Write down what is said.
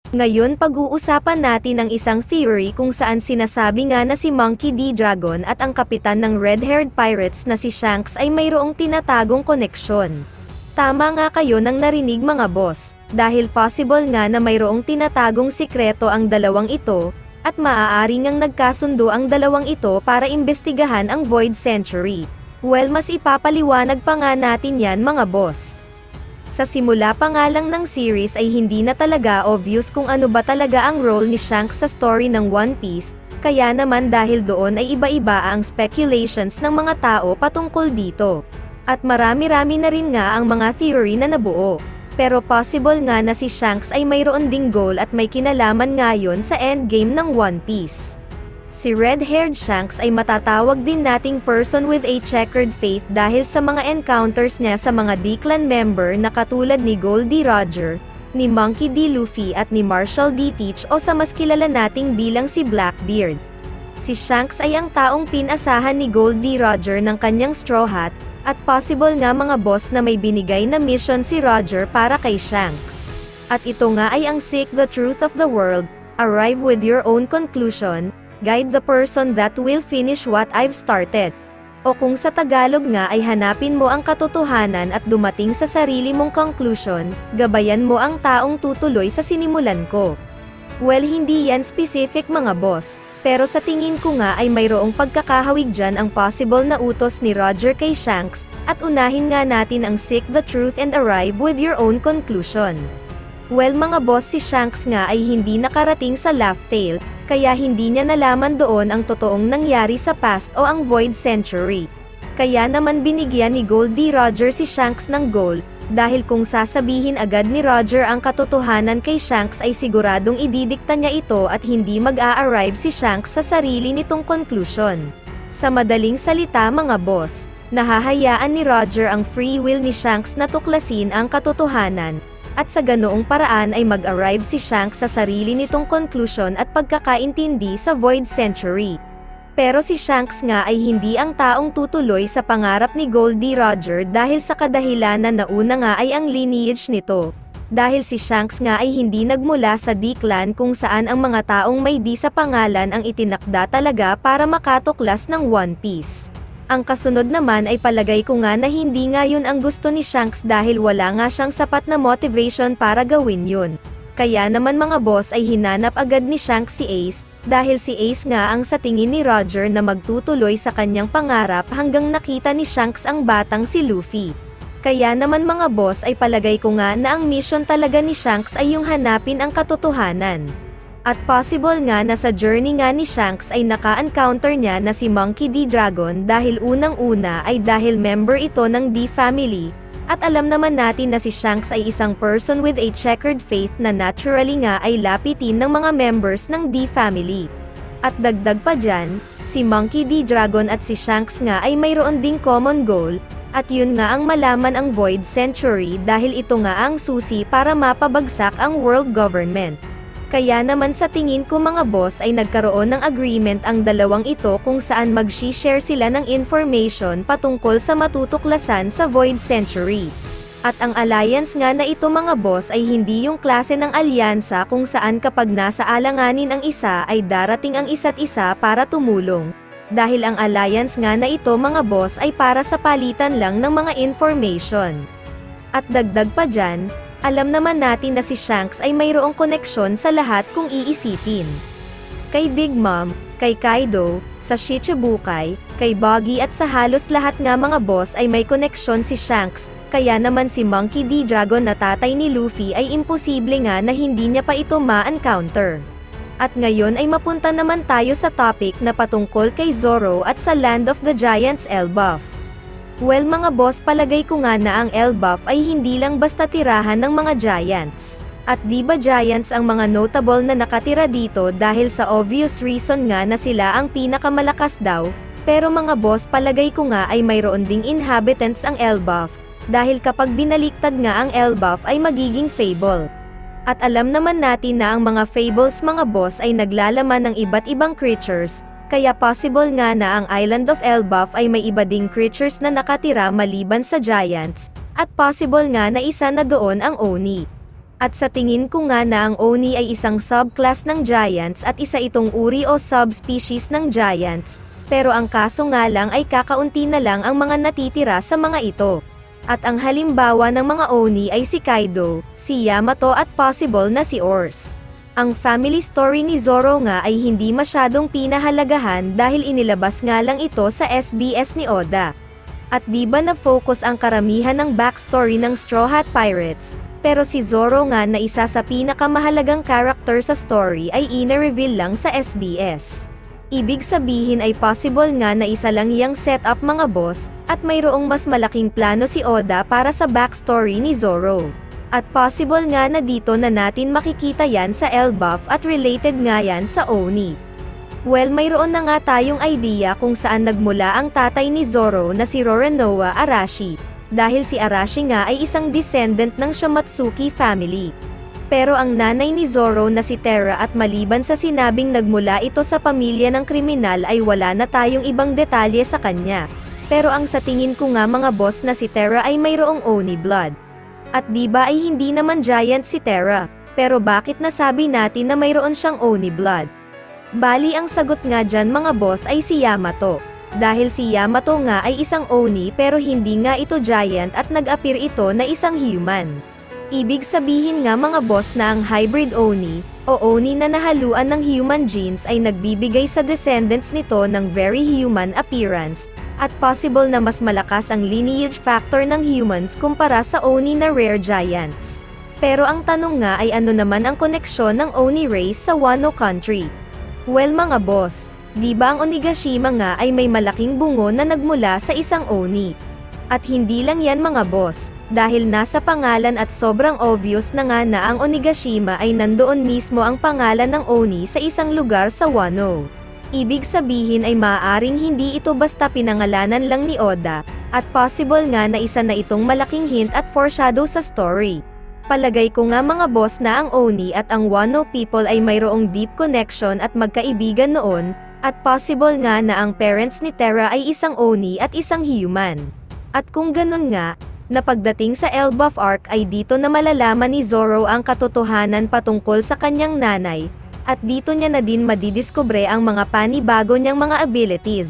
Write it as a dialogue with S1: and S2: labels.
S1: Ngayon pag-uusapan natin ang isang theory kung saan sinasabi nga na si Monkey D. Dragon at ang kapitan ng red-haired pirates na si Shanks ay mayroong tinatagong koneksyon. Tama nga kayo nang narinig mga boss, dahil possible nga na mayroong tinatagong sikreto ang dalawang ito, at maaari ngang nagkasundo ang dalawang ito para imbestigahan ang Void Century. Well, mas ipapaliwanag pa nga natin yan mga boss. Sa simula pa nga lang ng series ay hindi na talaga obvious kung ano ba talaga ang role ni Shanks sa story ng One Piece, kaya naman dahil doon ay iba-iba ang speculations ng mga tao patungkol dito. At marami-rami na rin nga ang mga theory na nabuo. Pero possible nga na si Shanks ay mayroon ding goal at may kinalaman ngayon sa endgame ng One Piece. Si red-haired Shanks ay matatawag din nating person with a checkered fate dahil sa mga encounters niya sa mga D-Clan member na katulad ni Goldie Roger, ni Monkey D. Luffy at ni Marshall D. Teach o sa mas kilala nating bilang si Blackbeard. Si Shanks ay ang taong pinasahan ni Goldie Roger ng kanyang Straw Hat, at possible nga mga boss na may binigay na mission si Roger para kay Shanks. At ito nga ay ang Seek the Truth of the World, Arrive with Your Own Conclusion, Guide the Person That Will Finish What I've Started. O kung sa Tagalog nga ay hanapin mo ang katotohanan at dumating sa sarili mong conclusion, gabayan mo ang taong tutuloy sa sinimulan ko. Well, hindi yan specific mga boss, pero sa tingin ko nga ay mayroong pagkakahawig dyan ang possible na utos ni Roger kay Shanks, at unahin nga natin ang Seek the Truth and Arrive with Your Own Conclusion. Well mga boss, si Shanks nga ay hindi nakarating sa Laugh Tale, kaya hindi niya nalaman doon ang totoong nangyari sa past o ang Void Century. Kaya naman binigyan ni Goldie Roger si Shanks ng goal, dahil kung sasabihin agad ni Roger ang katotohanan kay Shanks ay siguradong ididikta niya ito at hindi mag-a-arrive si Shanks sa sarili nitong conclusion. Sa madaling salita mga boss, nahahayaan ni Roger ang free will ni Shanks na tuklasin ang katotohanan, at sa ganoong paraan ay mag-arrive si Shanks sa sarili nitong conclusion at pagkakaintindi sa Void Century. Pero si Shanks nga ay hindi ang taong tutuloy sa pangarap ni Goldie Roger dahil sa kadahilanan na una nga ay ang lineage nito. Dahil si Shanks nga ay hindi nagmula sa D-Clan kung saan ang mga taong may D sa pangalan ang itinakda talaga para makatuklas ng One Piece. Ang kasunod naman ay palagay ko nga na hindi nga yun ang gusto ni Shanks dahil wala nga siyang sapat na motivation para gawin yun. Kaya naman mga boss ay hinanap agad ni Shanks si Ace, dahil si Ace nga ang sa tingin ni Roger na magtutuloy sa kanyang pangarap hanggang nakita ni Shanks ang batang si Luffy. Kaya naman mga boss ay palagay ko nga na ang mission talaga ni Shanks ay yung hanapin ang katotohanan. At possible nga na sa journey nga ni Shanks ay naka-encounter niya na si Monkey D. Dragon dahil unang-una ay dahil member ito ng D family, at alam naman natin na si Shanks ay isang person with a checkered fate na naturally nga ay lapitin ng mga members ng D family. At dagdag pa dyan, si Monkey D. Dragon at si Shanks nga ay mayroon ding common goal, at yun nga ang malaman ang Void Century dahil ito nga ang susi para mapabagsak ang world government. Kaya naman sa tingin ko mga boss ay nagkaroon ng agreement ang dalawang ito kung saan mag-share sila ng information patungkol sa matutuklasan sa Void Century. At ang alliance nga na ito mga boss ay hindi yung klase ng alyansa kung saan kapag nasa alanganin ang isa ay darating ang isa't isa para tumulong. Dahil ang alliance nga na ito mga boss ay para sa palitan lang ng mga information. At dagdag pa dyan, alam naman natin na si Shanks ay mayroong koneksyon sa lahat kung iisipin. Kay Big Mom, kay Kaido, sa Shichibukai, kay Buggy at sa halos lahat nga mga boss ay may koneksyon si Shanks, kaya naman si Monkey D. Dragon na tatay ni Luffy ay imposible nga na hindi niya pa ito ma-encounter. At ngayon ay mapunta naman tayo sa topic na patungkol kay Zoro at sa Land of the Giants Elbaf. Well mga boss, palagay ko nga na ang Elbaf ay hindi lang basta tirahan ng mga Giants. At di ba Giants ang mga notable na nakatira dito dahil sa obvious reason nga na sila ang pinakamalakas daw, pero mga boss palagay ko nga ay mayroon ding inhabitants ang Elbaf, dahil kapag binaliktad nga ang Elbaf ay magiging fable. At alam naman natin na ang mga fables mga boss ay naglalaman ng iba't ibang creatures, kaya possible nga na ang Island of Elbaf ay may iba ding creatures na nakatira maliban sa Giants, at possible nga na isa na doon ang Oni. At sa tingin ko nga na ang Oni ay isang subclass ng Giants at isa itong uri o subspecies ng Giants, pero ang kaso nga lang ay kakaunti na lang ang mga natitira sa mga ito. At ang halimbawa ng mga Oni ay si Kaido, si Yamato at possible na si Ors. Ang family story ni Zoro nga ay hindi masyadong pinahalagahan dahil inilabas nga lang ito sa SBS ni Oda. At di ba na-focus ang karamihan ng backstory ng Straw Hat Pirates, pero si Zoro nga na isa sa pinakamahalagang character sa story ay ina-reveal lang sa SBS. Ibig sabihin ay possible nga na isa lang iyang setup mga boss, at mayroong mas malaking plano si Oda para sa backstory ni Zoro. At possible nga na dito na natin makikita yan sa Elbaf at related nga yan sa Oni. Well, mayroon na nga tayong idea kung saan nagmula ang tatay ni Zoro na si Roronoa Arashi, dahil si Arashi nga ay isang descendant ng Shamatsuki family. Pero ang nanay ni Zoro na si Terra at maliban sa sinabing nagmula ito sa pamilya ng kriminal ay wala na tayong ibang detalye sa kanya. Pero ang sa tingin ko nga mga boss na si Terra ay mayroong Oni blood. At di ba ay hindi naman giant si Terra, pero bakit nasabi natin na mayroon siyang Oni blood? Bali ang sagot nga dyan mga boss ay si Yamato. Dahil si Yamato nga ay isang Oni pero hindi nga ito giant at nag-appear ito na isang human. Ibig sabihin nga mga boss na ang hybrid Oni, o Oni na nahaluan ng human genes ay nagbibigay sa descendants nito ng very human appearance, at possible na mas malakas ang lineage factor ng humans kumpara sa Oni na rare giants. Pero ang tanong nga ay ano naman ang koneksyon ng Oni race sa Wano country? Well mga boss, di ba ang Onigashima nga ay may malaking bungo na nagmula sa isang Oni? At hindi lang yan mga boss, dahil nasa pangalan at sobrang obvious na nga na ang Onigashima ay nandoon mismo ang pangalan ng Oni sa isang lugar sa Wano. Ibig sabihin ay maaaring hindi ito basta pinangalanan lang ni Oda, at possible nga na isa na itong malaking hint at foreshadow sa story. Palagay ko nga mga boss na ang Oni at ang Wano people ay mayroong deep connection at magkaibigan noon, at possible nga na ang parents ni Terra ay isang Oni at isang human. At kung ganun nga, na pagdating sa Elbaf arc ay dito na malalaman ni Zoro ang katotohanan patungkol sa kanyang nanay, at dito niya na din madidiskubre ang mga panibago niyang mga abilities.